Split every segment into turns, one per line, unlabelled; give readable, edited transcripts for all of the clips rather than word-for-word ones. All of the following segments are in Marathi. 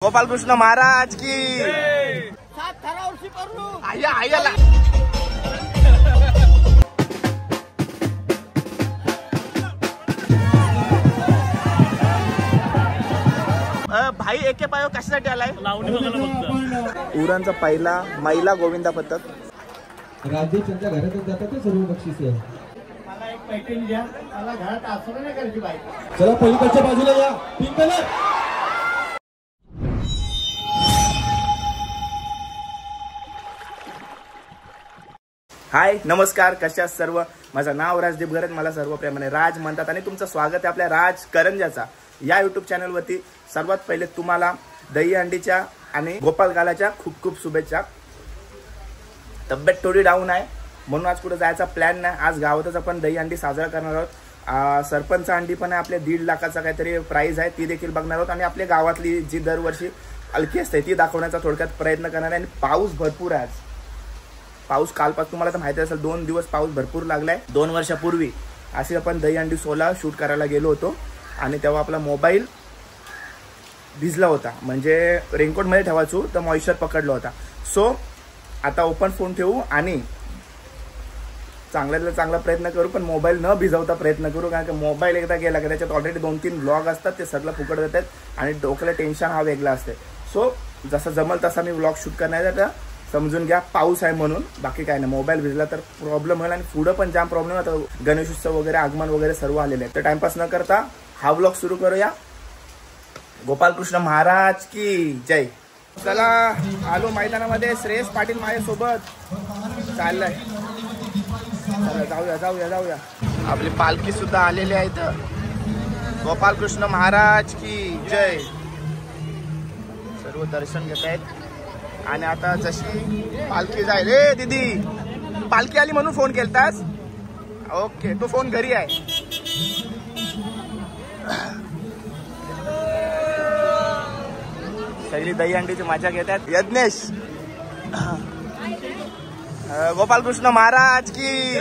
गोपाल कृष्ण महाराज की आया आया भाई एके पायो कशासाठी आलाय? उरणचा पहिला महिला गोविंदा पथक
राज्य त्यांच्या घरातून जातात ते सर्व बक्षिसे.
मला एक पॅकिंग द्या. मला घरात असं नाही करायची बाई.
चला पलीकडच्या बाजूला या. Pink colour.
हाय नमस्कार, कशा सर्व. माझं नाव राजदीप गरज, मला सर्व प्रेमाने राज म्हणतात आणि तुमचं स्वागत आहे आपल्या राज करंजाचा या यूट्यूब चॅनलवरती. सर्वात पहिले तुम्हाला दहीहंडीच्या आणि गोपाल गालाच्या खूप खूप शुभेच्छा. तब्येत थोडी डाऊन आहे म्हणून आज कुठे जायचा प्लॅन नाही. आज गावातच आपण दहीहंडी साजरा करणार आहोत. सरपंच हंडी पण आहे, आपल्या 1.5 लाखाचा काहीतरी प्राइस आहे, ती देखील बघणार आहोत. आणि आपल्या गावातली जी दरवर्षी अलकी असते ती दाखवण्याचा थोडक्यात प्रयत्न करणार आहे. आणि पाऊस भरपूर आहे आज. पाऊस कालपासून तुम्हाला तर माहिती असेल 2 दिवस पाऊस भरपूर लागलाय. 2 वर्षापूर्वी अशी आपण दहीहंडी 16 शूट करायला गेलो होतो आणि तेव्हा आपला मोबाईल भिजला होता. म्हणजे रेनकोटमध्ये ठेवायचो तर मॉइश्चर पकडला होता. सो आता ओपन फोन ठेवू आणि चांगल्यातला चांगला प्रयत्न करू, पण मोबाईल न भिजवता प्रयत्न करू. कारण की मोबाईल एकदा गेला की त्याच्यात ऑलरेडी 2-3 ब्लॉग असतात, ते सगळं फुकट जातात आणि डोक्याला टेन्शन हा वेगळा असते. सो जसं जमल तसा मी ब्लॉग शूट करणार आहे. तर समजून घ्या पाऊस आहे म्हणून, बाकी काय नाही. मोबाईल भिजला तर प्रॉब्लेम होईल आणि पुढं पण जाम प्रॉब्लेम होता. गणेशोत्सव वगैरे आगमन वगैरे सर्व आलेले आहे. तर टाइमपास न करता हा ब्लॉग सुरू करूया. गोपाल कृष्ण महाराज की जय. चला आलो मैदानामध्ये. श्रेयस पाटील माझ्यासोबत चाललंय. चला जाऊया. आपली पालखी सुद्धा आलेली आहे. तर गोपाल कृष्ण महाराज की जय. सर्व दर्शन घेत आहेत. आणि आता जशी पालखी जाईल. रे दीदी पालखी आली म्हणून फोन केलतास? ओके, तो फोन घरी आहे. सगळी दहीहंडीची मजा घेतात. यज्ञेश गोपाल कृष्ण महाराज की.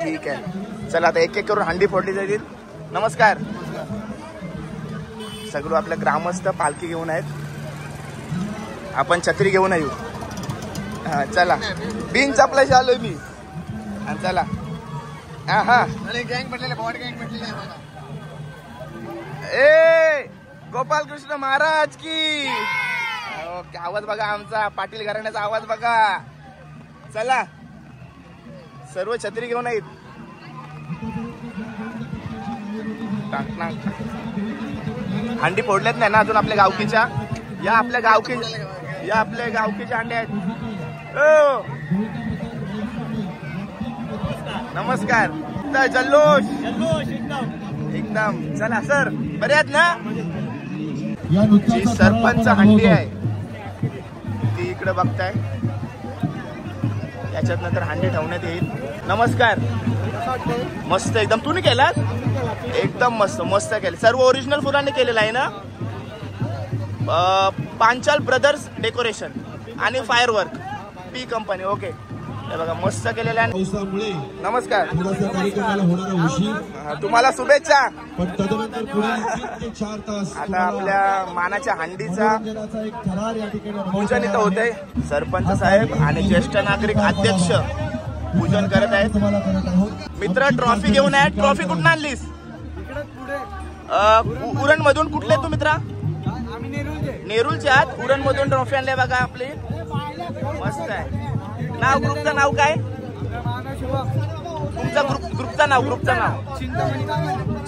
ठीक आहे, चला आता एक एक करून हंडी फोडली जाईल. नमस्कार. सगळं आपल्या ग्रामस्थ पालखी घेऊन आहेत. आपण छत्री घेऊन येऊ. हा चला, बिन चपलाशी आलोय मी. चला हा गँग म्हटलेलं, बॉड गँग म्हटलेलं. ए गोपाल कृष्ण महाराज की. ओके, आवाज बघा आमचा पाटील घराण्याचा आवाज बघा. चला सर्व छत्री घेऊन आहेत. हंडी फोडल्यात नाही ना अजून आपल्या गावकीच्या. या आपल्या गावकीच्या हंडी आहेत. ओ नमस्कार. तर जल्लोष एकदम. चला सर, बरे आहेत ना? जी सरपंच हंडी आहे ती इकडे बघताय. याच्यात नंतर हंडी ठेवण्यात येईल. नमस्कार. मस्त एकदम. तू नाही केलास? एकदम मस्त केलं. सर्व ओरिजिनल फुलांनी केलेलं आहे ना? पांचाल ब्रदर्स डेकोरेशन आणि फायरवर्क पी कंपनी. ओके, हे बघा मस्त केलेलं आहे. नमस्कार, तुम्हाला शुभेच्छा. आता आपल्या मानाच्या हंडीचा पूजन इथं होतंय. सरपंच साहेब आणि ज्येष्ठ नागरिक अध्यक्ष पूजन करत आहेत. मित्र ट्रॉफी घेऊन आहे. ट्रॉफी कुठून आणलीस? उरण मधून. कुठले तू मित्रा? नेरूलचे आहात. उरण मधून ट्रॉफी आणली बघा आपली. मस्त आहे. नाव ग्रुपचं नाव काय? तुमचा ग्रुपचं नाव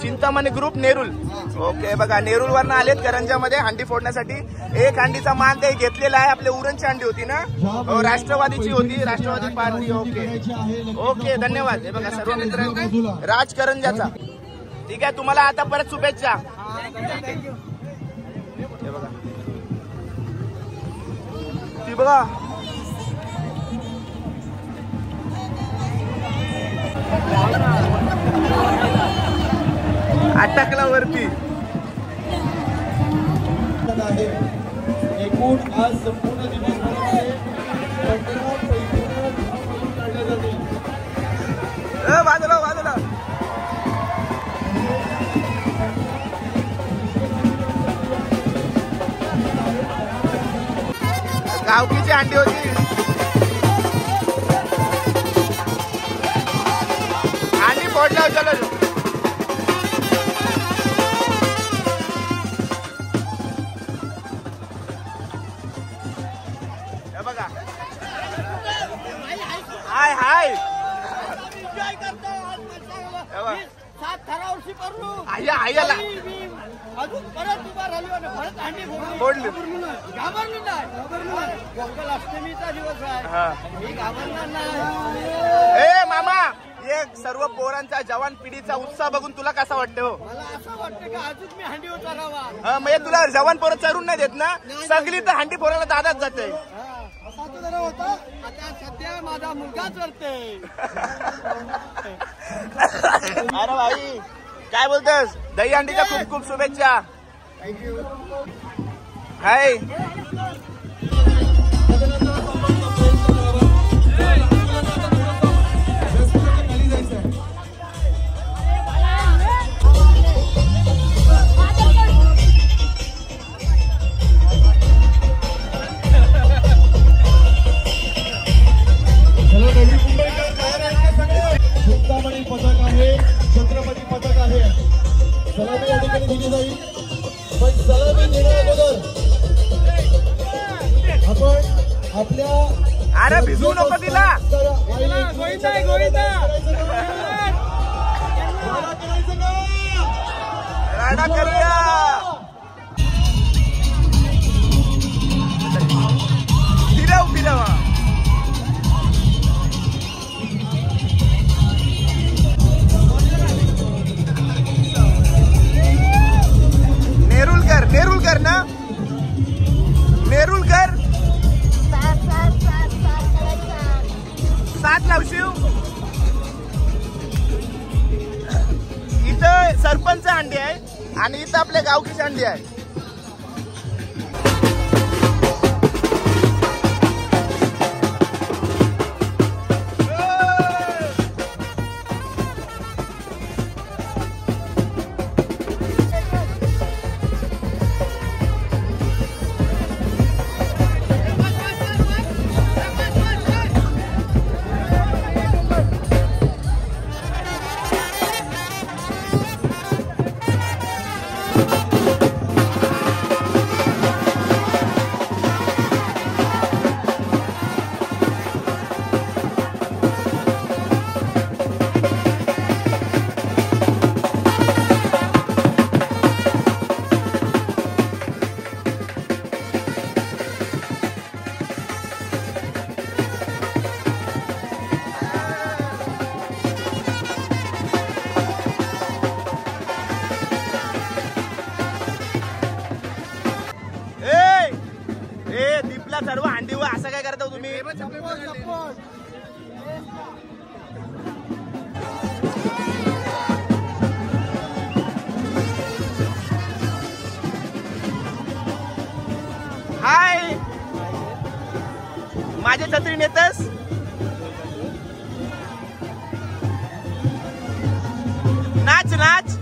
चिंतामणी ग्रुप नेरूल. ओके बघा, नेरूल वरनं आलेत करंजामध्ये हंडी फोडण्यासाठी. एक हंडीचा मान ते घेतलेला आहे. आपल्या उरणची हंडी होती ना? राष्ट्रवादीची होती, राष्ट्रवादी पार्टी. ओके धन्यवाद. हे बघा सर्व मित्र राज करंजाचा. ठीक आहे, तुम्हाला आता परत शुभेच्छा. हे बघा ती बघा. अटकला वरती.
एकूण आज संपूर्ण दिवसभरामध्ये
बाजूला गावकीची अंडी होती. अंडी फोडल्या चलो. हे बघा हाय हाय आया आयाला
अजून परत उभा राहिलो आणि परत अंडी
फोडली.
घाबरलो नाही. गोकुळाष्टमीचा दिवस आहे, मी घाबरणार नाही.
ए मामा, एक सर्व पोरांचा जवान पिढीचा उत्साह बघून तुला कसा वाटतं हो?
मला असं वाटतं की अजून मी हंडी उचलावा.
म्हणजे तुला जवान पोरं चरून नाही देत ना? सगळी तर हंडी पोराला दादाच जाते.
असा तो जरा होता. आता सध्या माझा मुलगा चरते.
अरे भाई काय बोलतोस? दही अंडीच्या खूप खूप शुभेच्छा. हाय
पथक आहे, छत्रपती पथक आहे. सलामी या ठिकाणी दिली जाईल, पण सलामी देण्या अगोदर आपण आपल्या
अरे भिजवू नको तिला. राडा करूया. फिरव फिरव. नेरुलकर ना? नेरुलकर 7 लावशीव. इथं सरपंच अंडी आहे आणि इथं आपल्या गावकीची अंडी आहे. सर्व अंडी व असं काय करता तुम्ही? हाय माझ्या छत्री नेतस. नाच नाच.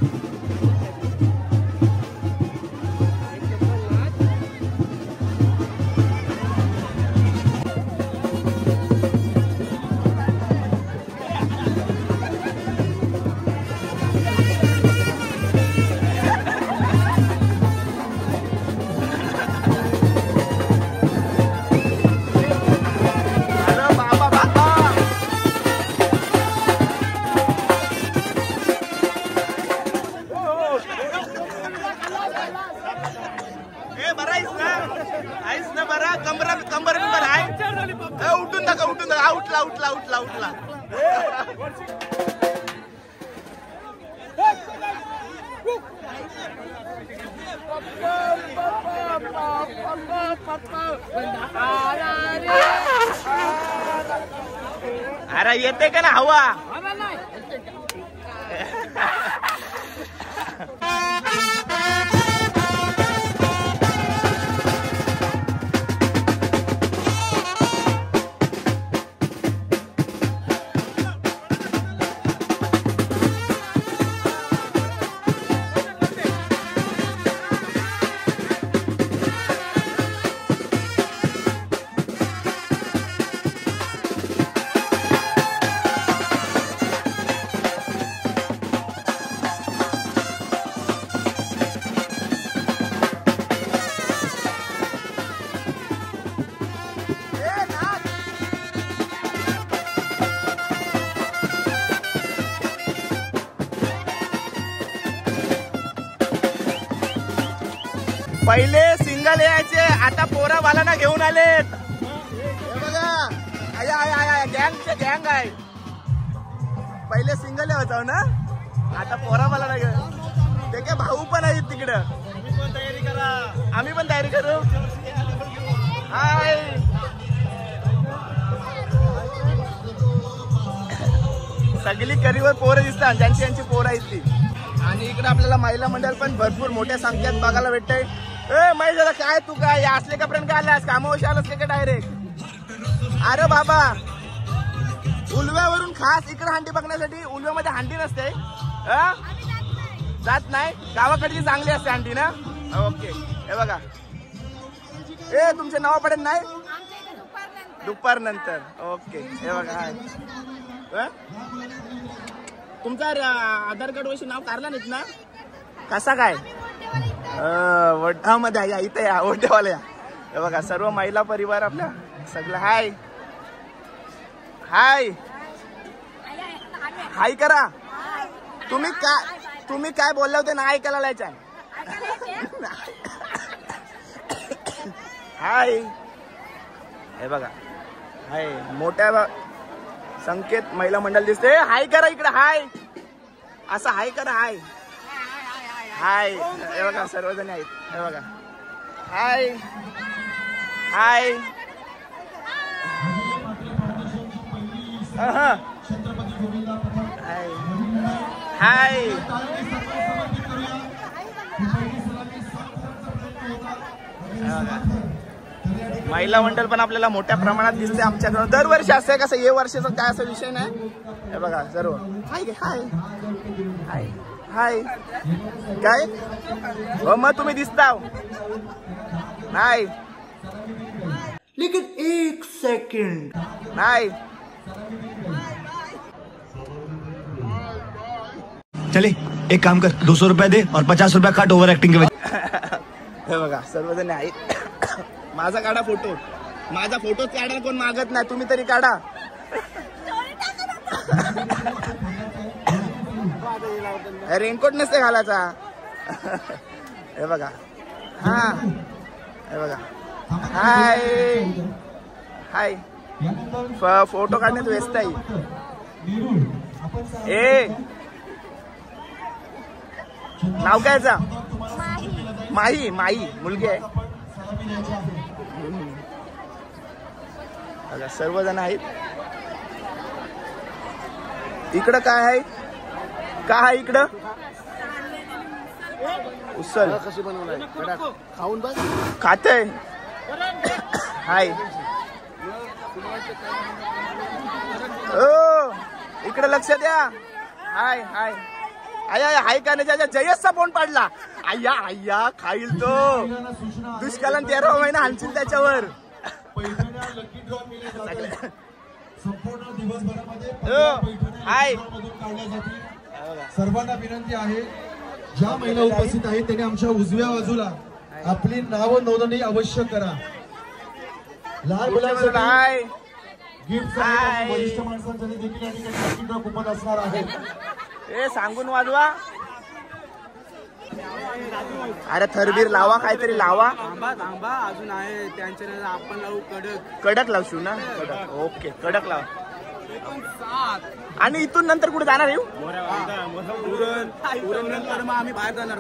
उठला. अरे येते का ना हवा? पहिले सिंगल यायचे, आता पोरा बालांना घेऊन आलेत. हे बघा, गँगचे गँग आहे. पहिले सिंगल होता ना, आता पोरा बालांना घेऊन. ते काय भाऊ पण आहेत तिकडं. आम्ही पण तयारी करू. हाय, सगळी करीवर पोरं दिसतात, ज्यांची यांची पोरं आहेत ती. आणि इकडे आपल्याला महिला मंडळ पण भरपूर मोठ्या संख्येत बघायला भेटतंय. ए महिला, काय तू काय असले कपड्यान काय आलास? कामावशी आलास का डायरेक्ट? अरे बाबा, उलव्यावरून खास इकडे हंडी बघण्यासाठी. उलव्यामध्ये हंडी नसते, जात नाही. गावाकडची चांगली असते हंडी ना. ओके, हे बघा. ए तुमचे नाव पडेल नाही दुपार नंतर. ओके, हे बघा. हाय, तुमचा आधार कार्ड वरती नाव काढला नाहीत ना? कसा काय? वड्डामध्ये या, इथे या, वड्डेवाला या. हे बघा, सर्व महिला परिवार आपल्या सगळं. हाय हाय हाय करा. तुम्ही काय बोलले होते ना, ऐकायला लायचं. हाय, हे बघा. हाय, मोठ्या संख्येत महिला मंडळ दिसते. हाय करा इकडे. हाय, असं हाय करा. हाय हाय, हे बघा सर्वजण आहेत. हे बघा, हाय हाय. हाय हाय. महिला मंडळ पण आपल्याला मोठ्या प्रमाणात दिसते आमच्याकडून. दरवर्षी असं कसं हे वर्षाचा काय असा विषय नाही. हे बघा सर्व. हाय हाय हाय हाय. काय हो मग तुम्ही दिसता नाही? लेकिन एक सेकंड नाही.
चले एक काम कर, 200 रुपया दे और 50 रुपया काट ओव्हर ऍक्टिंग के वजह.
हे बघा सर्वजण आहेत. माझा काढा फोटो. माझा फोटोच काढा, कोण मागत नाही. तुम्ही तरी काढा. रेनकोट नसते घालायचा. हे बघा. हा, हे बघा. हाय हाय. फोटो काढण्यात व्यस्त आहे. ए नाव कायचा? माही. माही मुलगी आहे. सर्वजण आहेत. इकडं काय आहे? काय आहे इकडं? उसल कशी बनवलाय? खाऊन बस. खाते. हाय. ओ इकडे लक्ष द्या. हाय हाय. आया हाय का नाही? जयसचा फोन पडला. आया आया खाईल तो. दुष्काळान 13वा महिना हालशील त्याच्यावर. हाय.
सर्वांना विनंती आहे, ज्या महिला उपस्थित आहेत त्यांनी आमच्या उजव्या बाजूला आपली नाव नोंदणी अवश्य करा. लहान मुलांसाठी गिफ्ट वरिष्ठ माणसांसाठी देखील या ठिकाणी कुपन असणार आहे.
ए सांगून वाजवा. अरे थरबीर लावा, काहीतरी लावा.
आंबा अजून आहे त्यांच्या. आपण लावू कडक.
कडक लावशू ना? कडक. ओके, कडक लाव. आणि इथून नंतर कुठे जाणार येऊ?
उरण नंतर मग आम्ही बाहेर जाणार.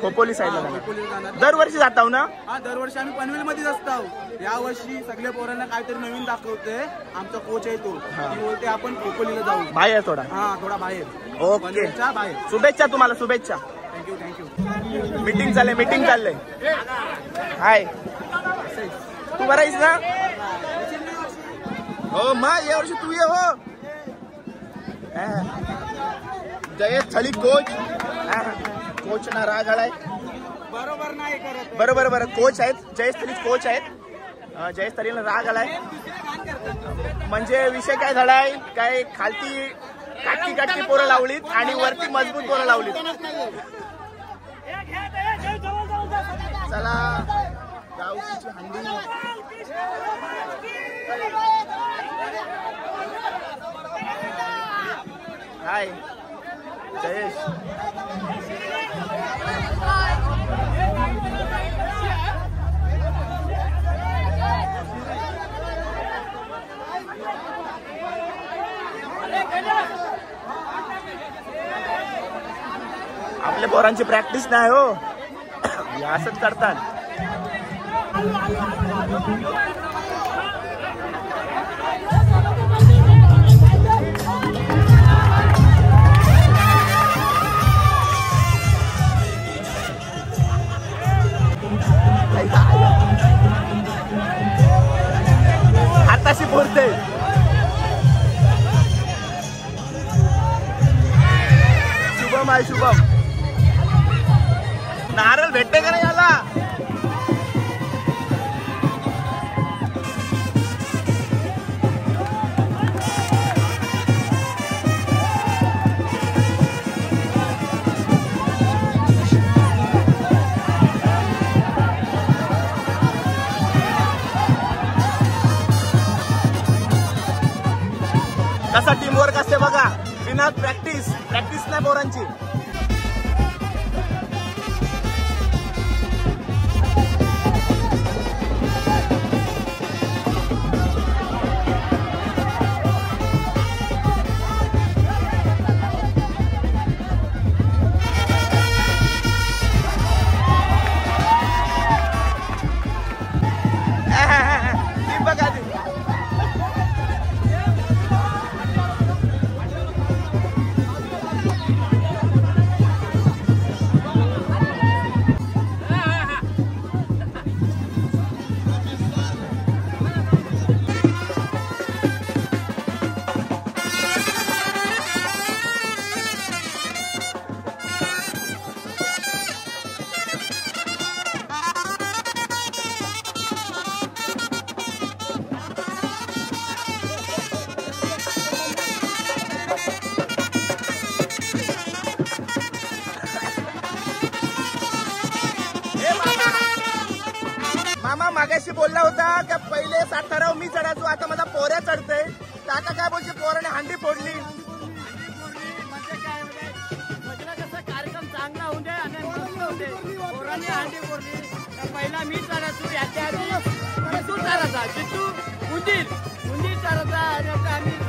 खोपोली साईडला दरवर्षी जाताव ना?
हा, दरवर्षी आम्ही पनवेल मध्येच असतो. या वर्षी सगळ्या पोरांना काहीतरी नवीन दाखवते. आमचा कोच आहे तो बोलते आपण खोपोलीला जाऊ.
बाहेर थोडा.
हा, थोडा बाहेर.
ओके,
बाहेर.
शुभेच्छा तुम्हाला. शुभेच्छा.
थँक्यू.
मीटिंग चाललंय. हाय, तू बरा आहेस ना? हो मग या वर्षी तू ये. हो जयेश छली कोच. कोच ना राग आलाय.
बरोबर नाही करत.
बरोबर कोच आहेत. जयेश तरी कोच आहेत. जयेश तरीला राग आलाय. म्हणजे विषय काय झालाय? काय खालती काटकी पोरं लावलीत आणि वरती मजबूत पोरं लावलीत. चला गावची हंडी. हाय जयेश. पोरांची प्रॅक्टिस नाही हो, असंच करतात. आताशी बोलते शुभम आहे. शुभम नारळ भेटते का नाही याला? कसा टीम वर्क असते बघा, बिना प्रॅक्टिस नाही पोरांची. मामा मागाशी बोलला होता की पहिले 7 ठराव मी चढायचो, आता माझा पोऱ्या चढते. काका काय बोलते, पोराने हांडी फोडली.
म्हणजे काय म्हणजे कसं कार्यक्रम चांगला होऊन दे आणि मस्त होऊन दे. पोरांनी हांडी फोडली तर पहिला मी चढायचो, याच्या आधी तू चढायचा, जितू उंदीर चढायचा आणि आम्ही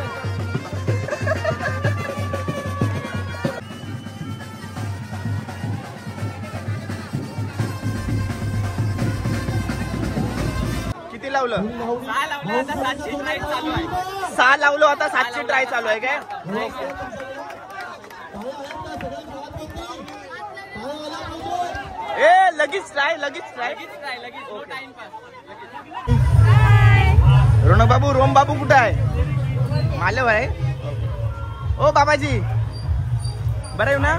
लावलं 6 लावलं, आता 7ची ट्राय चालू आहे काय? ए लगेच ट्राय. रोनक बाबू, रोम बाबू कुठं आहे? मालव आहे. ओ बाबाजी बरं येऊ ना?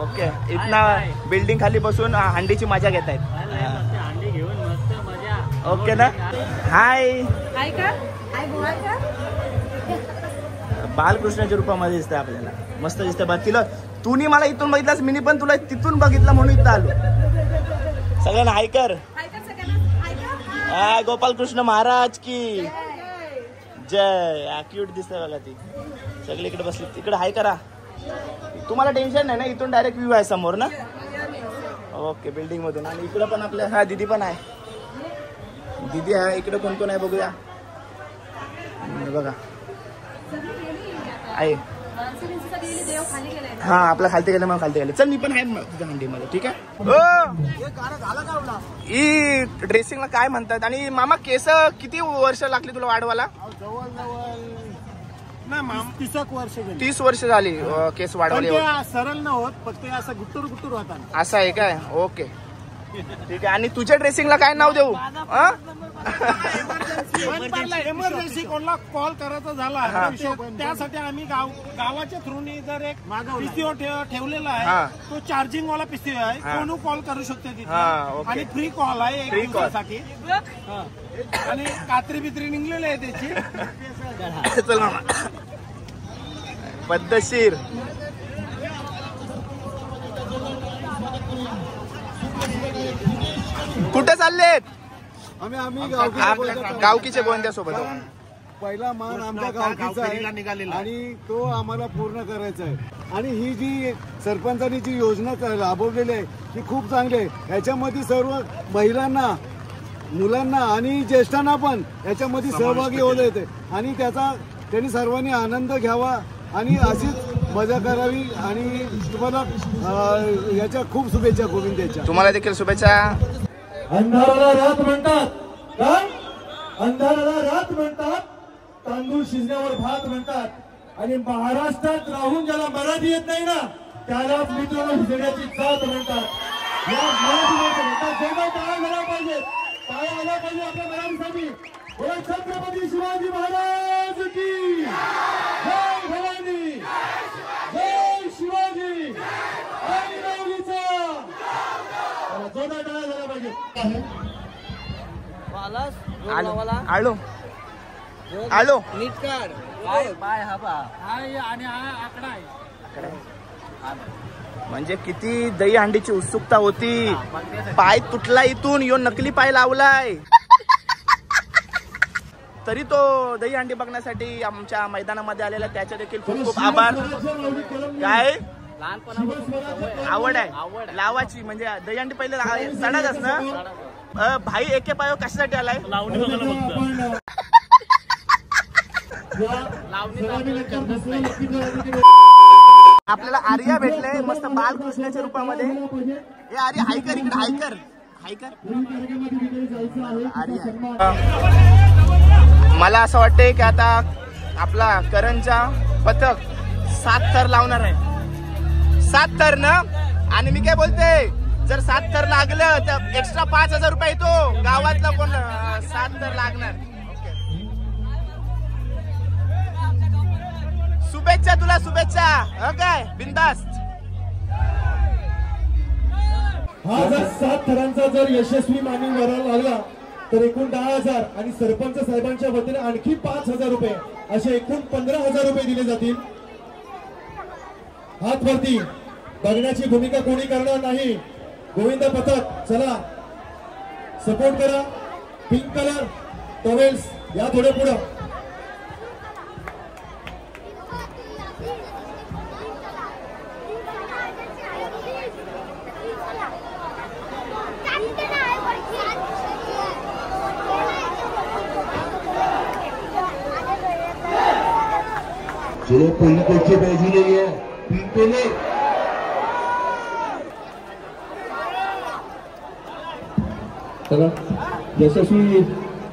ओके. इथना बिल्डिंग खाली बसून हांडीची मजा घेत आहेत. ओके ना. हाय बालकृष्णाच्या रूपामध्ये दिसतंय आपल्याला, मस्त दिसतंय बघ. तिला तूनी मला इथून बघितलास, मी पण तुला तिथून बघितलं म्हणून इथं आलो. सगळ्यांना हाय कर. हाय गोपालकृष्ण महाराज की जय. क्यूट दिसतंय बघा ती, सगळी इकडे बसली. तिकडे हाय करा, तुम्हाला टेन्शन नाही ना, इथून डायरेक्ट व्ह्यू आहे समोर ना. ओके, बिल्डिंग मधून. आणि इकडे पण आपल्या हा दीदी पण आहे. दीदी आहे इकडे. कोण कोण आहे बघूया. बघा आहे. हा आपला खालती गेलं, मग खालती गेले. चल मी पण आहे तुझ्या हंडीमध्ये, ठीक आहे. ही ड्रेसिंगला काय म्हणतात? आणि मामा केस किती वर्ष लागली तुला वाढवायला?
जवळ
30 वर्ष झाली केस वाढवायला.
सरळ न होत, फक्त असं गुट्टूर होता.
असं आहे काय? ओके ठीक आहे. आणि तुझ्या ड्रेसिंगला काय नाव देऊ?
इमर्जन्सी कोणाला कॉल करायचा झाला त्यासाठी आम्ही गावाच्या थ्रूनी जर एक पीसीओ ठेवलेला आहे, तो चार्जिंग वाला पीसीओ आहे, कोण कॉल करू शकते तिथे. आणि फ्री कॉल आहे एक दिवसासाठी. आणि कात्री बित्री निघलेली आहे त्याची.
चल मामा पद्धतशीर. कुठे चाललेत?
आम्ही
गावकीच्या गोंद्यासोबत.
पहिला मान आमच्या गावकीचा आहे आणि तो आम्हाला पूर्ण करायचा आहे. आणि ही जी सरपंचांनी जी योजना राबवलेली आहे ती खूप चांगली आहे. याच्यामध्ये सर्व महिलांना, मुलांना आणि ज्येष्ठांना पण याच्यामध्ये सहभागी होता येते. आणि त्याचा त्यांनी सर्वांनी आनंद घ्यावा आणि अशीच
मजा करावी आणि तुम्हाला याच्या खूप शुभेच्छा गोविंदाच्या.
तुम्हाला देखील शुभेच्छा.
अंधाराला रात म्हणतात, काय अंधाराला रात म्हणतात, तांदूळ शिजण्यावर भात म्हणतात आणि महाराष्ट्रात राहून ज्याला मराठी येत नाही ना त्यालाच मित्रांनो हिजड्याची जात म्हणतात. या मराठी म्हणतात जेव्हा टाळ्या झाला पाहिजे, टाळ्या झाला पाहिजे आपल्या मराठीसाठी. बोला छत्रपती शिवाजी महाराज की जय. भवानी जय शिवाजी. आई माऊलीचा जोरदार टाळ्या झाला पाहिजे.
आलो आलो
नीट काढ. पाय हा पा आणि हा आकडा आहे.
म्हणजे किती दही हंडीची उत्सुकता होती. पाय तुटला इथून, यो नकली पाय लावलाय. तरी तो दही हंडी बघण्यासाठी आमच्या मैदानामध्ये आलेला त्याचे देखील खूप खूप आभार. काय आवड आहे लावाची, म्हणजे दही हंडी पहिले चढाच ना भाई. एके पायो कशासाठी आलाय? आपल्याला आर्या भेटलंय मस्त बालकृष्णाच्या रूपामध्ये. हे आर्या हायकर इकडे, हायकर हायकर आर्या. मला असं वाटतंय की आता आपला करणचा पथक 7 थर लावणार आहे. 7 थर ना. आणि मी काय बोलते, जर 7 थर लागलं तर एक्स्ट्रा 5,000 रुपये येतो. गावातला कोण 7 थर लागणार. शुभेच्छा तुला, शुभेच्छा. काय बिंदास्त.
हा जर 7 थरांचा जर यशस्वी मानून वरायला लागला तर एकूण 10,000 आणि सरपंच साहेबांच्या वतीने आणखी 5,000 रुपये असे एकूण 15,000 रुपये दिले जातील. हात वरती. बघण्याची भूमिका कोणी करणार नाही. गोविंद पथक चला सपोर्ट करा. पिंक कलर टॉवेल्स या थोडे पुढं.
चलो पलीकडच्या बाजूला या. पिंक कलर
चला. यशस्वी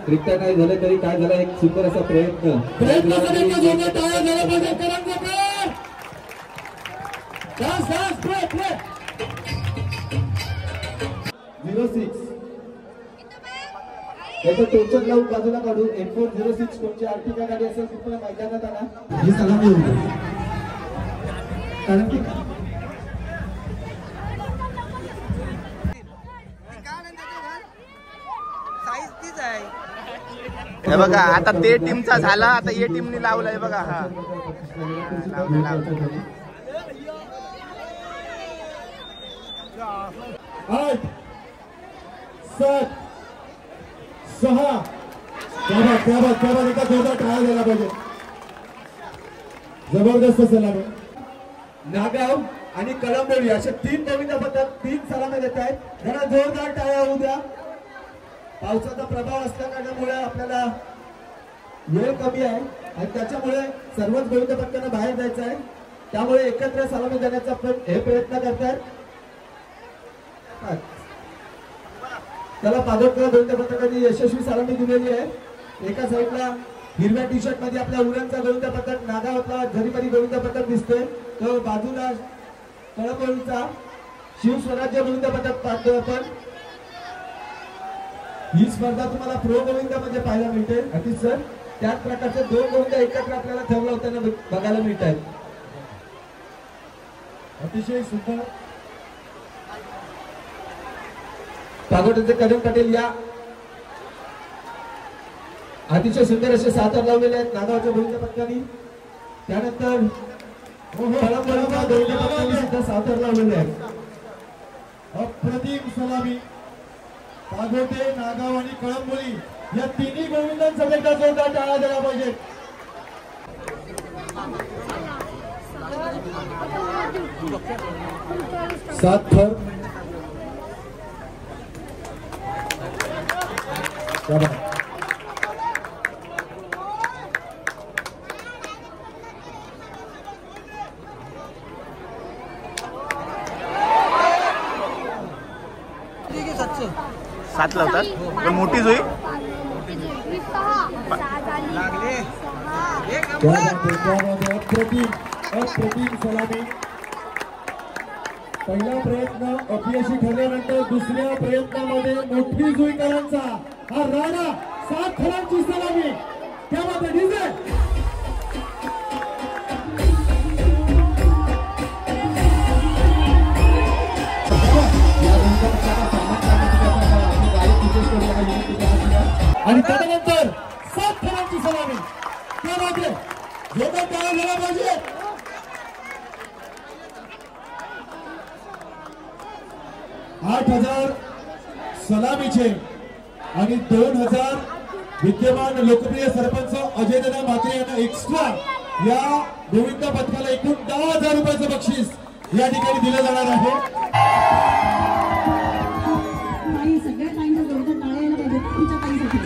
रित्या काय झालं तरी काय झालं, एक सुंदर असा प्रयत्न 06 याचं टोचन लावून बाजूला काढून 8406 कोणची आर्टिका गाडी असेल कृपया मैदानात आणा. ही सलामी होईल कारण की
हे बघा आता ते टीमचा झाला. आता ये टीमनी लावलाय बघा. हा
8 7 6 त्याबाद एका जोरदार टाळा झाला पाहिजे. जबरदस्त सलामी. नागाव आणि कळंबोली असे 3 गोविंद पथक 3 सलामी देत आहेत. जरा जोरदार टाळ्या होऊ द्या. पावसाचा प्रभाव असल्या कारणामुळे आपल्याला वेळ कमी आहे आणि त्याच्यामुळे सर्वच गोविंद पथकांना बाहेर जायचं आहे. त्यामुळे एकत्र सलामी देण्याचा हे प्रयत्न करतात. त्याला पादोदकर गोविंद पथकाने यशस्वी सलामी दिलेली आहे. एका साईडला हिरव्या टी शर्ट मध्ये आपल्या उरणचा गोविंद पथक, नागावातला झरीपरी गोविंद पथक दिसतोय. तो बाजूला कळंबोलीचा शिवस्वराज्य गोविंद पथक पाहतोय आपण. ही स्पर्धा तुम्हाला प्रो गोविंद मध्ये पाहायला मिळते. अतिश सर त्याच प्रकारचे 2 गोविंद एकत्र आपल्याला ठेवला होताना बघायला मिळत आहेत. अतिशय सुंदर. पागोटेचे कदम पटेल या अतिशय सुंदर असे 7 थर लावलेले आहेत नागावच्या गोविंद पथकाने. त्यानंतर कळंबोलीच्या गोविंद पथकाने सुद्धा 7 थर लावलेले आहेत. अप्रतिम सलामी. पागोटे, नागाव आणि कळंबोली या तिन्ही गोविंदांचा एकदा जोरदार टाळा दिला पाहिजे. सात थर
7 लावतात पण मोठी जुई
अप्रतिम सलामी. पहिला प्रयत्न अपयशी ठरल्यानंतर दुसऱ्या प्रयत्नामध्ये मोठी जुईकरांचा हा राणा 7 थरांची सलामी. त्यामध्ये डीजे आणि त्यानंतर 7 थरांची सलामी. त्यामध्ये जोरदार टाळ्या झाला पाहिजे. 8,000 सलामीचे आणि 2,000 विद्यमान लोकप्रिय सरपंच अजयदादा म्हात्रे यांना एक्स्ट्रा या गोविंद पथकाला एकूण 10,000 रुपयाचं बक्षीस या ठिकाणी दिलं जाणार आहे.
सगळ्या ताईंना जोरदार टाळ्या यायला पाहिजे तुमच्या ताईंसाठी.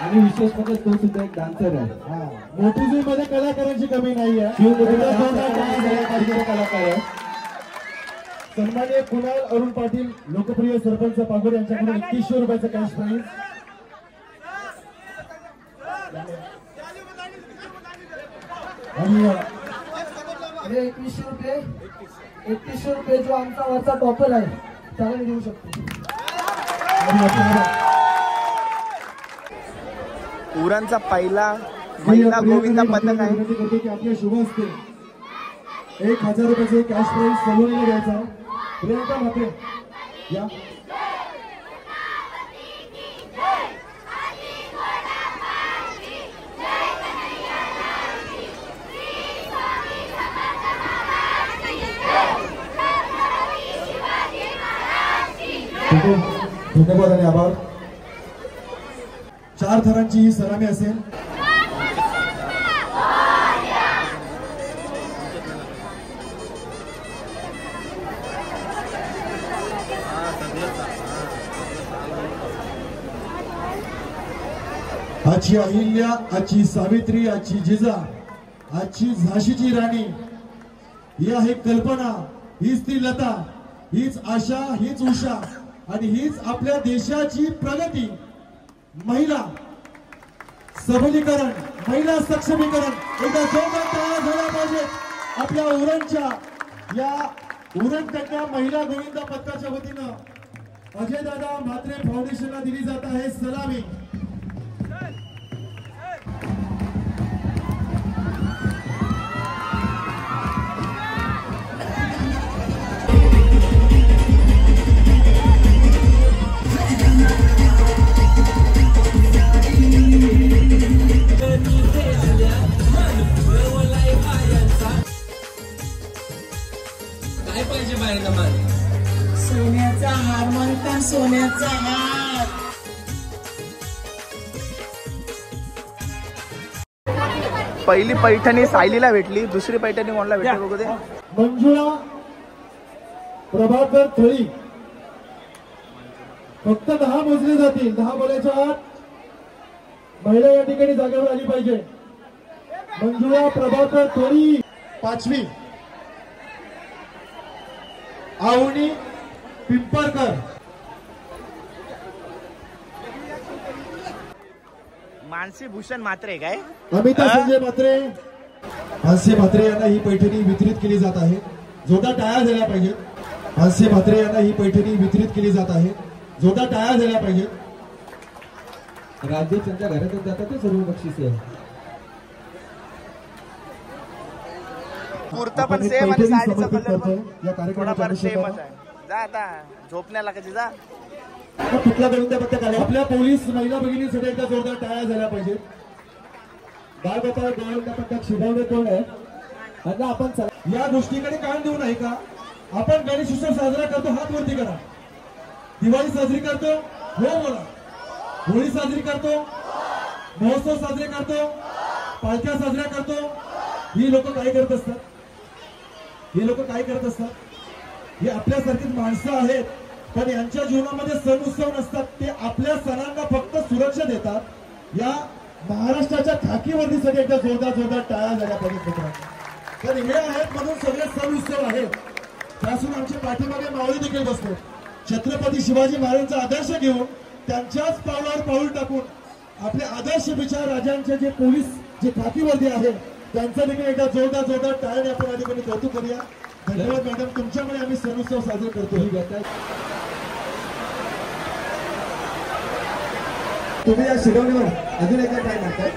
आणि विशेष म्हणजे तो सुद्धा एक डान्सर आहे. मोठी जुई मध्ये कलाकारांची कमी नाही आहे. कलाकार आहे. सन्माननीय कुणाल अरुण पाटील लोकप्रिय सरपंच पागोड यांच्याकडून 2100 रुपयाचं कॅश प्राईज. आणि
2100 रुपये जो आमचा वरचा टॉपर आहे त्याला मी देऊ शकतो.
उरणचा पहिला महिला गोविंदा पथक आहे.
आपल्या शुभ हस्ते 1,000 रुपयाचे कॅश प्राईज सलोनीला द्यायचा. प्रियंका म्हात्रे या. धन्यवाद आणि आभार. 4 थरांची ही सलामी असेल. आजची अहिल्या, आजची सावित्री, आजची जिजा, आजची झाशीची राणी, ही आहे कल्पना, हीच ती लता, हीच आशा, हीच उषा आणि हीच आपल्या देशाची प्रगती. महिला सबलीकरण, महिला सक्षमीकरण. एकदा जोरदार टाळ्या झाल्या पाहिजे आपल्या उरणच्या या उरण कन्या महिला गोविंदा पथकाच्या वतीनं अजयदादा म्हात्रे फाउंडेशनला दिली जात आहे सलामी.
सोन्याचा हार म्हणतात, सोन्याचा हार.
पहिली पैठणी सायलीला भेटली, दुसरी पैठणी कोणाला भेटली बघू दे.
मंजुळा प्रभाकर थळी. फक्त 10 मोजले जातील. 10 बोलायच्या आत महिला या ठिकाणी जागेवर आली पाहिजे. मंजुळा प्रभाकर थळी. 5वी आवणी पिंपरकर.
मानसी भूषण म्हात्रे काय
अमिता संजय म्हात्रे. मानसी म्हात्रे यांना ही पैठणी वितरित केली जात आहे. जोरदार टाळ्या झाल्या पाहिजे. मानसी म्हात्रे यांना ही पैठणी वितरित केली जात आहे. जोरदार टाळ्या झाल्या पाहिजे. राज्य त्यांच्या घरातच जातात ते सर्व बक्षीस आहे.
कुर्ता पण सेम आणि साडीचा कलर पण थोडाफार सेमच आहे. जा आता झोपण्याला कधी जा.
कुठला गोविंदा पथक आले. आपल्या पोलीस महिला भगिनीसाठी एकदा जोरदार टाळ्या झाल्या पाहिजे. बाळगोपाळ गोविंद पथक शिकवणे कोण आहे आता आपण चला या गोष्टीकडे कान देऊ नये का? आपण गणेशोत्सव साजरा करतो, हात वरती करा. दिवाळी साजरी करतो, हो बोला. होळी साजरी करतो, महोत्सव साजरे करतो, पालख्या साजऱ्या करतो. ही लोक काय करत असतात? हे लोक काय करत असतात? हे आपल्यासारखीच माणसं आहेत, पण यांच्या जीवनामध्ये सण उत्सव नसतात. ते आपल्या सणांना फक्त सुरक्षा देतात. या महाराष्ट्राच्या खाकीवर्दीसाठी एकदा जोरदार टाळ्या झाल्या पाहिजेत. तर हे आहेत म्हणून सगळे सण उत्सव आहेत. त्यासून आमच्या पाठीमागे मावळी देखील बसतो. छत्रपती शिवाजी महाराजांचा आदर्श घेऊन त्यांच्याच पावलावर पाऊल टाकून आपले आदर्श विचार राजांचे जे पोलीस जे खाकीवर्दी आहेत त्यांचं देखील एकदा जोरदार टाळ्याने आपण अधिकारी कौतुक करूया. धन्यवाद मॅडम, तुमच्यामुळे आम्ही सण उत्सव साजरे करतो. तुम्ही या शिकवणीवर अजून एकदा काय म्हणताय?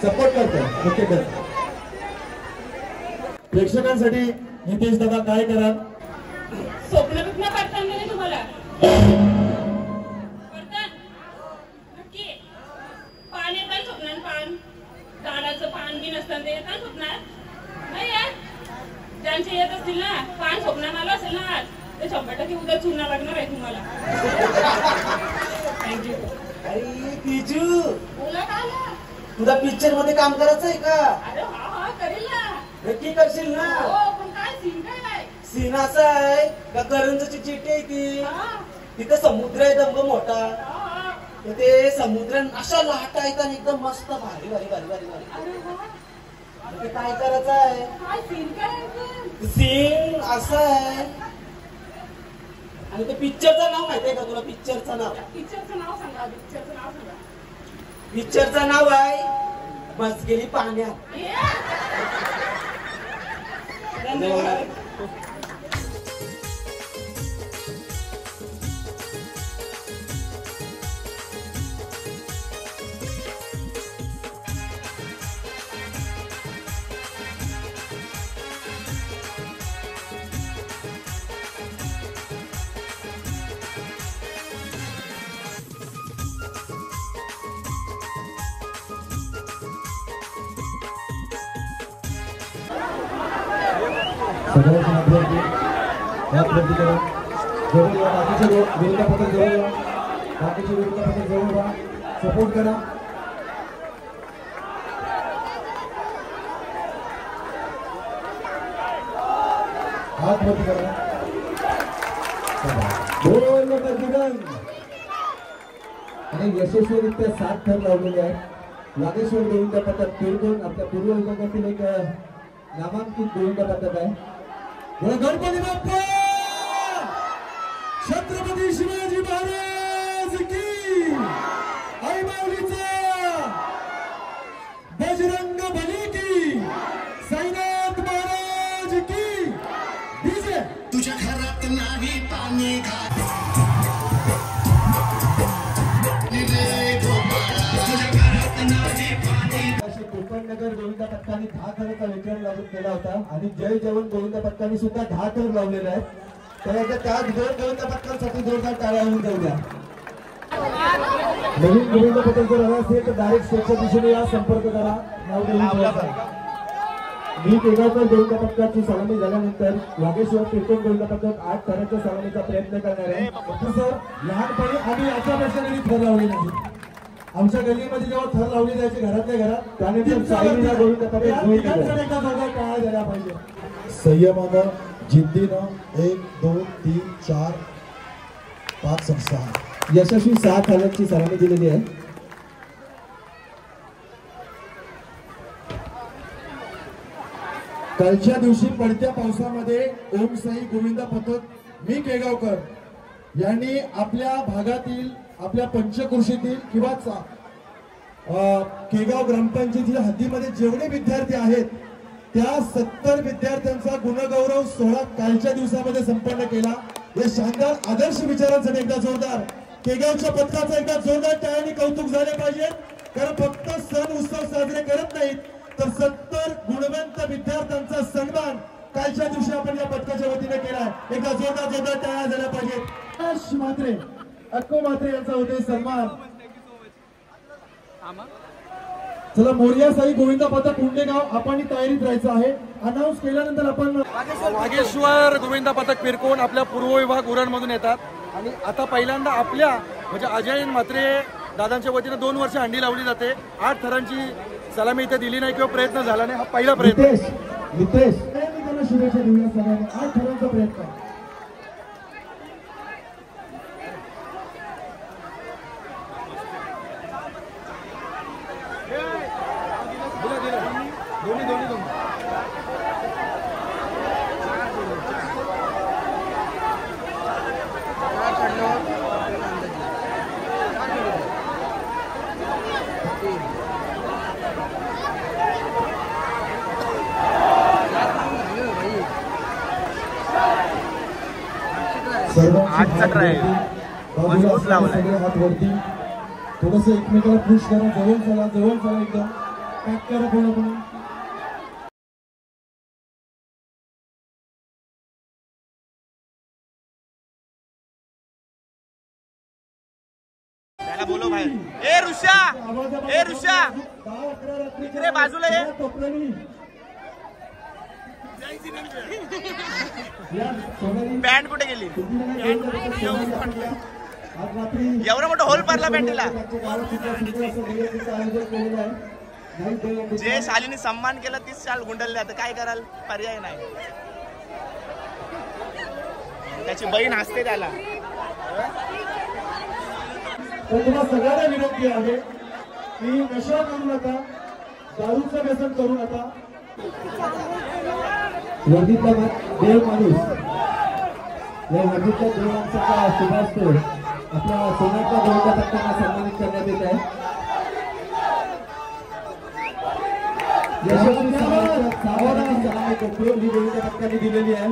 सपोर्ट करताय मुख्य प्रेक्षकांसाठी नितेश दादा काय करा?
स्वप्न बिप्न पडतात नाही तुम्हाला? पडतात नक्की. पान येतात स्वप्नात, पान झाडाचं पान बी नसतं ते येतात स्वप्नात नाही येत. ज्यांचे येत असतील ना पान स्वप्नात आलं असेल ना आज ते 100% उद्या चुना लागणार आहे तुम्हाला. थँक्यू.
अरे बिजू
बोला काय
तुला पिक्चर मध्ये काम करायचं आहे का?
अरे हा करेल ना.
नक्की करशील ना?
हो पण काय सीन काय?
सीन असा आहे का करंजची चिठ्ठी आहे ती. तिथं समुद्र आहे दंग मोठा. ते समुद्रात अशा लाटा आहेत आणि एकदम मस्त भारी भारी भारी भारी भारी. काय करायचं आहे? सीन असं आहे. आणि ते पिक्चरचं नाव माहिती आहे का तुला? पिक्चरचं नाव
सांगा.
पिक्चरचं नाव आहे बस गेली पाण्यात.
सगळ्या समाधान या प्रतिक्रिया जवळ या. बाकीचे विरुद्ध पथक जवळ या. बाकीचे विरुद्ध पथक जवळ या. सपोर्ट करा. हात वरती करा. बोल प्रतिगण. आणि यशस्वीरित्या 7 थर लावलेले आहेत. वागेश्वर गोविंद पथक पेरगोन आपल्या पूर्व विभागातील एक नामांकित गोविंद पथक आहे. गणपती बाप्पा छत्रपती शिवाजी महाराज की. आई माऊलीचा बजरंग बली की. साईनाथ महाराज की. डीजे तुझ्या घरात नाही पाणी घात. कोकणनगर गोविंद पथकाने 10 थराचा विक्रम लागू केला होता आणि जय जवान गोविंद पथकाने सुद्धा 10 थर लावलेले आहेत. तर त्या 2 गोविंद पथकांसाठी जोरदार टाळ्या होऊन जाऊया. नवीन गोविंद पथक जर हवं असेल तर डायरेक्ट स्टेजच्या दिशेने या, संपर्क करा. नाव मी केगावकर गोविंद पथकाची सलामी झाल्यानंतर वागेश्वर पेटोन गोविंद पथक 8 थराच्या सलामीचा प्रयत्न करणार आहे. सर लहानपणी आम्ही याच्यापेक्षा कधी थर लावले नाही. आमच्या गल्लीमध्ये जेव्हा थर लावली जायची घरातल्या घरात त्यानंतर साईला गोविंद पथक टाळा झाला पाहिजे. संयमानं जिद्दीनं 1 2 3 4 5 6 यशस्वी 6 थाळ्यांची सलामी दिलेली आहे. कालच्या दिवशी पडत्या पावसामध्ये ओम साई गोविंद पथक मी केगावकर यांनी आपल्या भागातील आपल्या पंचक्रोशीतील किंवा केगाव ग्रामपंचायतीच्या हद्दीमध्ये जेवढे विद्यार्थी आहेत त्या 70 विद्यार्थ्यांचा गुणगौरव सोहळा कालच्या दिवसामध्ये संपन्न केला. या शानदार आदर्श विचारांसाठी एकदा जोरदार केगावच्या पथकाचा एकदा जोरदार टाळ्यांनी कौतुक झाले पाहिजे. कारण फक्त सण उत्सव साजरे करत नाहीत तर 70 गुणवंत विद्यार्थ्यांचा सन्मान कालच्या दिवशी आपण या पथकाच्या वतीने केला. एकदा जोरदार टाळ्या झाल्या पाहिजेत. मात्रे अक्को मात्रे यांचा होते सन्मान. चला मोरिया साई गोविंदा पथक पुंडेगाव आपण तयारीत राहायचं आहे. अनाऊन्स केल्यानंतर आपण
वागेश्वर गोविंदा पथक फिरकून आपल्या पूर्व विभाग उरणमधून येतात आणि आता पहिल्यांदा आपल्या म्हणजे अजय म्हात्रे दादांच्या वतीने 2 वर्ष हंडी लावली जाते. 8 थरांची सलामी इथे दिली नाही किंवा प्रयत्न झाला नाही. हा पहिला प्रयत्न.
नितेश त्यांना शुभेच्छा देऊया सगळ्यांनी. 8 थरांचा प्रयत्न.
आजचा ट्राय मजबूत लावलाय.
हात वरती थोडस एकमेकाला पुश करा. जवळ चला एकदम पॅक करा पूर्णपणे.
त्याला बोलो बाहेर. ए ऋषा इकडे बाजूला ये. बँड कुठे गेली? एवढा मोठा होल पडला बँडीला. जे शालीने सन्मान केला तीच शाल गुंडलली. आता काय कराल, पर्याय नाही. त्याची बहीण हसते त्याला.
तुम्हाला सगळ्यांना विनंती आहे की नशा करू नका, दारूचं व्यसन करू नका. वर्दीतला देव माणूस या वर्दीतल्या देवांचा शुभ असतो. आपल्या सोन्याच्या गोविंदा पथकांना सन्मानित करण्यात येत आहे. यशस्वी सलामी कंट्रोल ही गोविंदा पथकाने दिलेली आहे.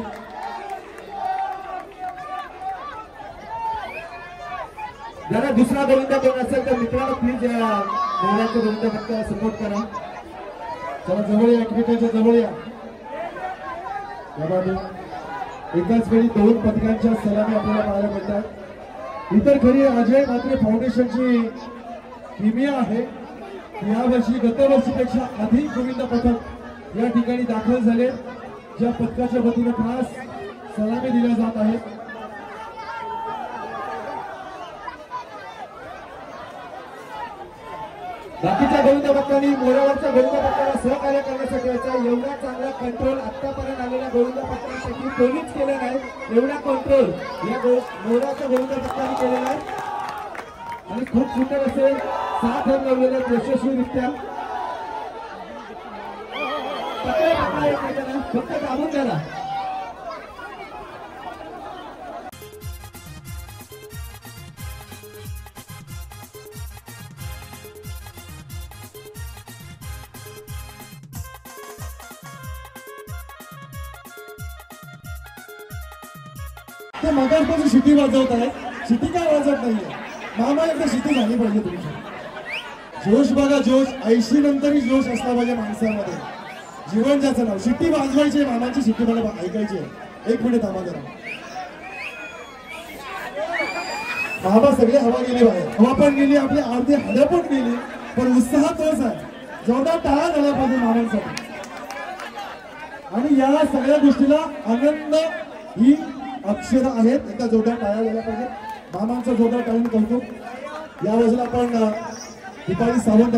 जरा दुसरा गोविंदा कोण असेल तर मित्रांनो प्लीज महिलांच्या गोविंदा पथकाला सपोर्ट करा. चला जवळ या, एकमेकांच्या जवळ या. एकाच वेळी 2 पथकांच्या सलामी आपल्याला पाहायला मिळतात. इतर खरी अजय म्हात्रे फाउंडेशनची किमिया आहे. यावर्षी गतवर्षीपेक्षा अधिक गोविंदा पथक या ठिकाणी दाखल झाले. ज्या पथकाच्या वतीने खास सलामी दिल्या जात आहेत. बाकीच्या गोविंदा पथकांनी मोऱ्यावरच्या गोविंदा पथकाला सहकार्य करण्यासाठी याचा एवढा चांगला कंट्रोल आतापर्यंत आलेल्या गोविंदा पथकांसाठी कोणीच केलं नाही. एवढा कंट्रोल या मोऱ्याच्या गोविंदा पथकाने केलेला आहे आणि खूप सुंदर असे 7 रन लावलेले यशस्वीरित्या. फक्त दाबून द्या. ते मगासपासून शिटी वाजवत आहे. शिटी काय वाजवत नाहीये. मामा एकदा शिटी झाली पाहिजे तुमची. जोश बघा, जोश 80 नंतरही जोश असला पाहिजे माणसामध्ये. जीवन ज्याचं नाव. शिट्टी वाजवायची. मामाची शिट्टी मला ऐकायची आहे. 1 मिनिट थांबा जरा. मामा सगळे हवा गेली बाहेर. हवा पण गेली, आपली अर्धी हाडं पण गेली, पण उत्साह तोच आहे. जेवढा टाळा झाला पाहिजे मामांसाठी. आणि या सगळ्या गोष्टीला आनंद ही अक्षर आहेत. एकदा जोरदार टाळ्या झाल्या पाहिजे. मामांचा जोरदार टाळून कौतुक. या बाजूला आपण दीपाली सावंत.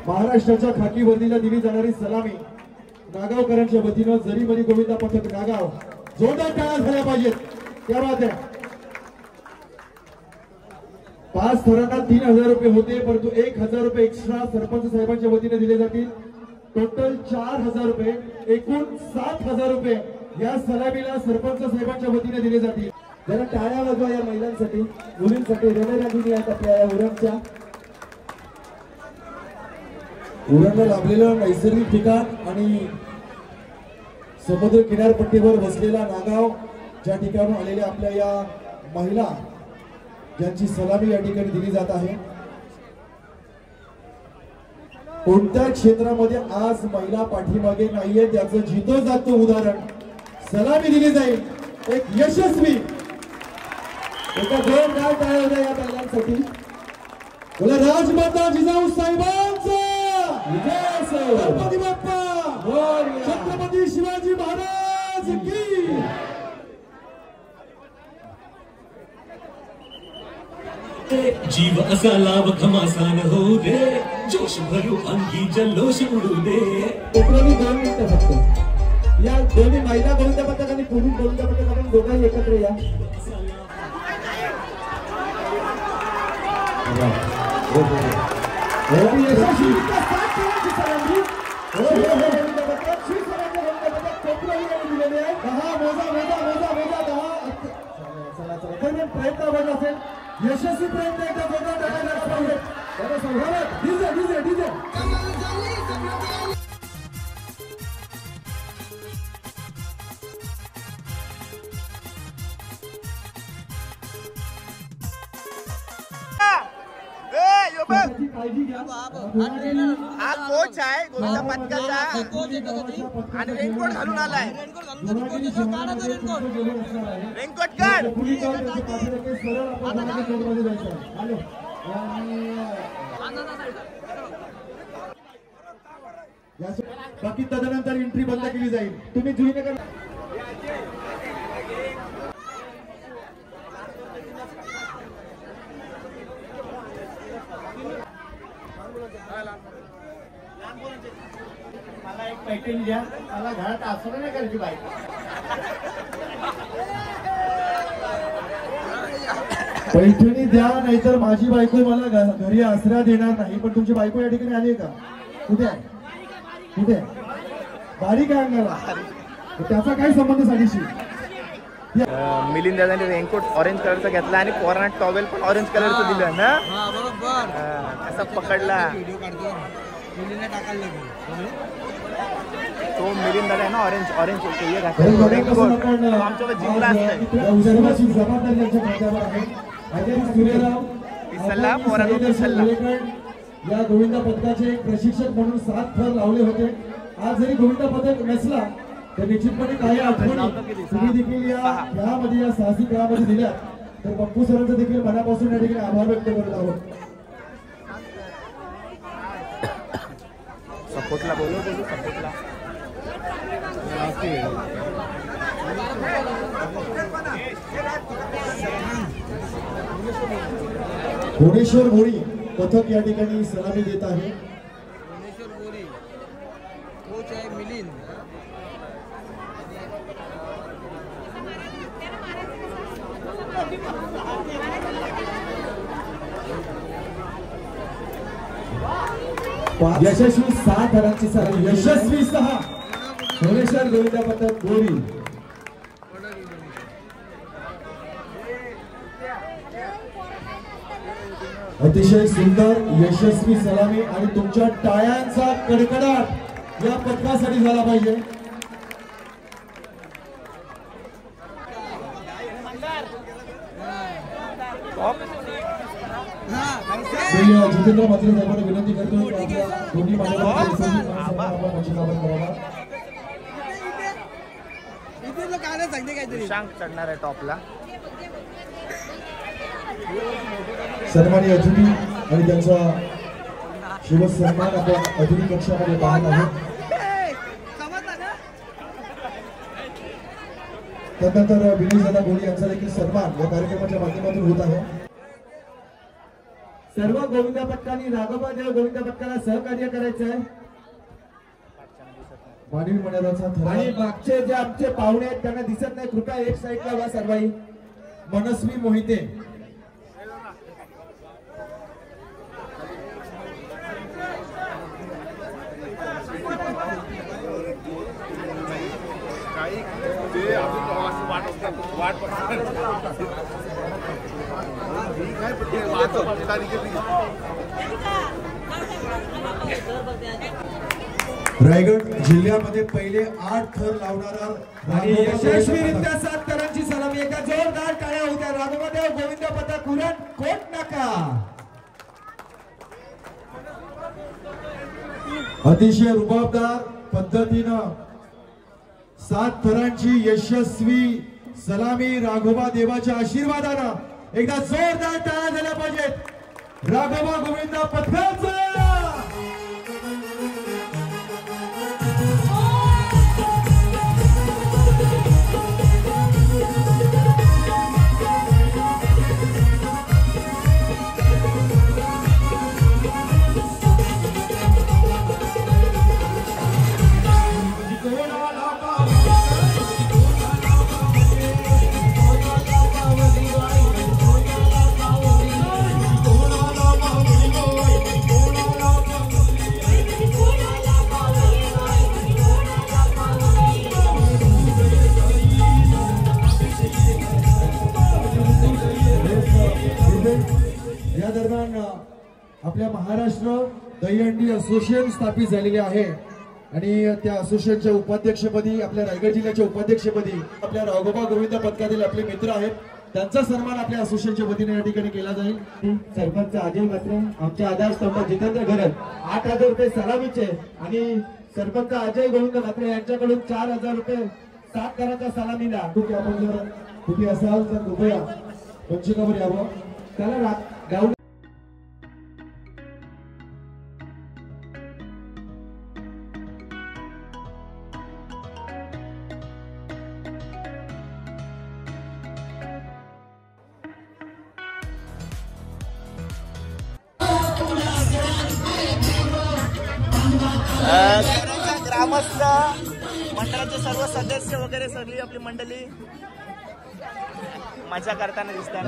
महाराष्ट्राच्या खाकी वर्दीला दिली जाणारी सलामी नागावकरांच्या वतीनं जरीमरी गोविंदा पथक नागाव. जोरदार टाळ्या झाल्या पाहिजेत. क्या बात आहे. 5 थरांना 3000 रुपये होते, परंतु 1000 रुपये एक्स्ट्रा सरपंच साहेबांच्या वतीने दिले जातील. टोटल 4000 रुपये, एकूण 7000 रुपये या सलामीला सरपंच साहेबांच्या वतीने दिले जातील. जरा टाळ्या वाजवा या महिलांसाठी, मुलींसाठी. रणरागिणी आहेत आपल्या या उरणच्या. उरणला लाभलेलं नैसर्गिक ठिकाण आणि समुद्र किनारपट्टीवर वसलेला नागाव, ज्या ठिकाणून आलेल्या आपल्या या महिला ज्यांची सलामी या ठिकाणी दिली जात आहे. कोणत्या क्षेत्रामध्ये आज महिला पाठीमागे नाहीये त्याचं जितो जातो उदाहरण सलामी दिली जाईल. एक यशस्वी एका जोरदार टाळ्या होत्या या महिलांसाठी. बोला राजमाता जिजाऊ साहेबांचा गणपती बाप्पा, छत्रपती शिवाजी महाराज की.
जीव असा लाभ घमासान होऊ दे, जोश भरू अंगी जल्लोष उडू दे.
कोकणी 2 मिनिटं फक्त. या दोन्ही महिला गोविंद पथक आणि पुरुष गोविंद पथक आपण दोघांही एकत्र या. प्रयत्न असेल यशस्वी प्रयत्न
हा कोच आहे गोविंदा पथकाचा आणि रेनकोट घालून आलाय. रेनकोट काढ.
बाकी तदनंतर एंट्री बंद केली जाईल. तुम्ही जुई नका.
मला एक पैठणी द्या. मला घरात असं नाही करायची बाईक.
पैठणी द्या नाहीतर माझी बायको मला घरी आसरा देणार नाही. पण तुमची बायको या ठिकाणी आली आहे का? कुठे आहे? कुठे बारीक आहे अंगाला? त्याचा काय संबंध साडीशी?
मिलिंद दादाने रेनकोट ऑरेंज कलरचा घेतला आणि पोरांना टॉवेल पण ऑरेंज कलरचं दिलं ना. कसा पकडला तो मिलिंद दादा आहे ना. ऑरेंज ऑरेंज रेनकोट आमच्याकडे जिंकला पिसल्ला पोरांना पिसल्ला.
या गोविंदा पथकाचे एक प्रशिक्षक म्हणून 7 थर लावले होते. आज जरी गोविंदा पथक नसला तर निश्चितपणे काही आठवणी तुम्ही देखील यामध्ये या साहसी काळामध्ये दिल्या. तर पप्पू सरांचं देखील मनापासून या ठिकाणी आभार व्यक्त करत आहोत.
सपोर्टला बोलू सपोर्टला.
भुवनेश्वर मोरी पथक या ठिकाणी सलामी देत आहे. यशस्वी 6 थरांची सलामी. यशस्वी 6 भुवनेश्वर गोविंदा पथक गोरी. अतिशय सुंदर यशस्वी सलामी आणि तुमच्या टाळ्यांचा कडकडाट या पथकासाठी झाला पाहिजे. जितेंद्र मात्रे साहेबांना विनंती करतो की आपल्या दोन्ही
चढणार आहे टॉपला.
सन्माननीय अतिथी आणि त्यांचा शिवसन्मान आपण अतिथी कक्षामध्ये पाहत आहोत. त्यानंतर विनय दादा गोळी यांचा देखील सन्मान या कार्यक्रमाच्या माध्यमातून होत आहे. सर्व गोविंदा पथकांनी राघोबा देव गोविंदा पथकाला सहकार्य करायचं आहे. मानवी मंडळाचा थर आणि मागचे जे आमचे पाहुणे आहेत त्यांना दिसत नाही, कृपया एक साईडला वा सर्वाई. मनस्वी मोहिते, रायगड जिल्ह्यामध्ये पहिले 8 थर लावणारा यशस्वीरित्या 7 थरांची सलामी एका जोरदार टाळ्या होत्या. राघोबादेव गोविंद पथक उरण कोट नाका. अतिशय रुबाबदार पद्धतीनं 7 थरांची यशस्वी सलामी राघोबा देवाच्या आशीर्वादानं एकदा जोरदार टाळ्या झाल्या पाहिजेत राघोबा गोविंद पथकाचा. या दरम्यान आपल्या महाराष्ट्र दहीहंडी असोसिएशन स्थापित झालेले आहे आणि त्या असोसिएशनच्या उपाध्यक्षपदी आपल्या रायगड जिल्ह्याच्या उपाध्यक्षपदी आपल्या राघोबा गोविंद पथकातील आपले मित्र आहेत. त्यांचा सन्मान आपल्या असोसिएशनच्या वतीने या ठिकाणी केला जाईल. सरपंच अजय मात्रे, आमचे आधारस्तंभ जितेंद्र घरत 8,000 रुपये सलामीचे आणि सरपंच अजय गोविंद मात्रे यांच्याकडून 4,000 रुपये 7 थरांच्या सलामीला. आपण जर कुठे असाल तर कृपया पंचिकावर यावं. त्याला गाव
ग्रामस्थ मंडळाचे सर्व सदस्य वगैरे सगळी आपली मंडळी मजा करताना दिसतात.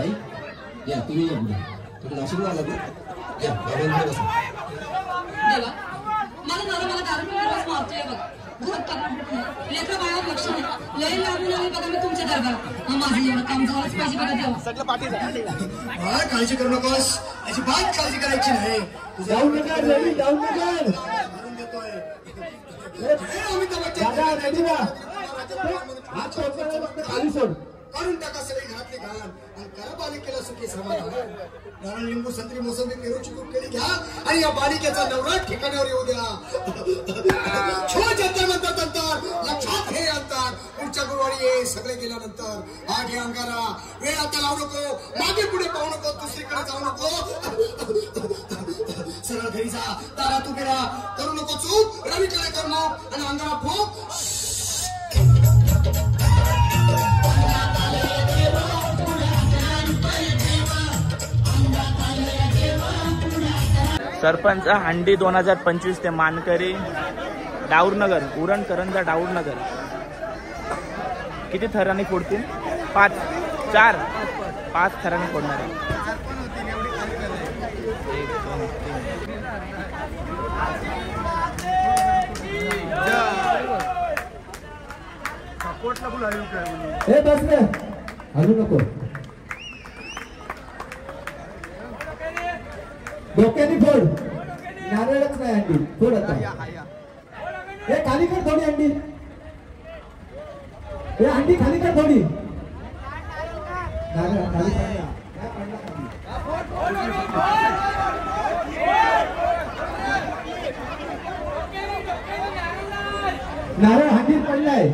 सगळं पाठी
काळजी करू नकोस, अजिबात काळजी करायची नाही. जाऊ नका जाऊ नका. काढून टाका सगळे घरातले घाण आणि करा बालिकेला सुखी समाधान. नारळ लिंबू संत्री मोसंबी पेरूची कुटकेली घ्या आणि या बालिकेचा नवरात ठिकाणावर येऊ द्या. छोट म्हणतात अंतर लक्षात हे अंतर. पुढच्या गुरुवारी ये सगळे गेल्यानंतर आठ हे अंगारा. वेळ आता लावू नको, मागे पुढे पाहू नको, दुसरीकडे जाऊ नको. सरळ घरी जा, तारा तू गेला करू नको चूक. रवीकडे करू नको आणि अंगारा फूक.
सरपंच हंडी 2025 ते मानकरी डाऊरनगर उरण करंजा डाऊरनगर. किती थरांनी फोडतील? 5 थरांनी फोडणार आहे.
हे बस रे, हलू नको. डोक्याने फोड, नारळच नाही अंडी फोड. आता हे खाली कर थोडी अंडी. हे अंडी खाली कर थोडी. नारळ खाली कर. नारळ हांडीत पडलाय.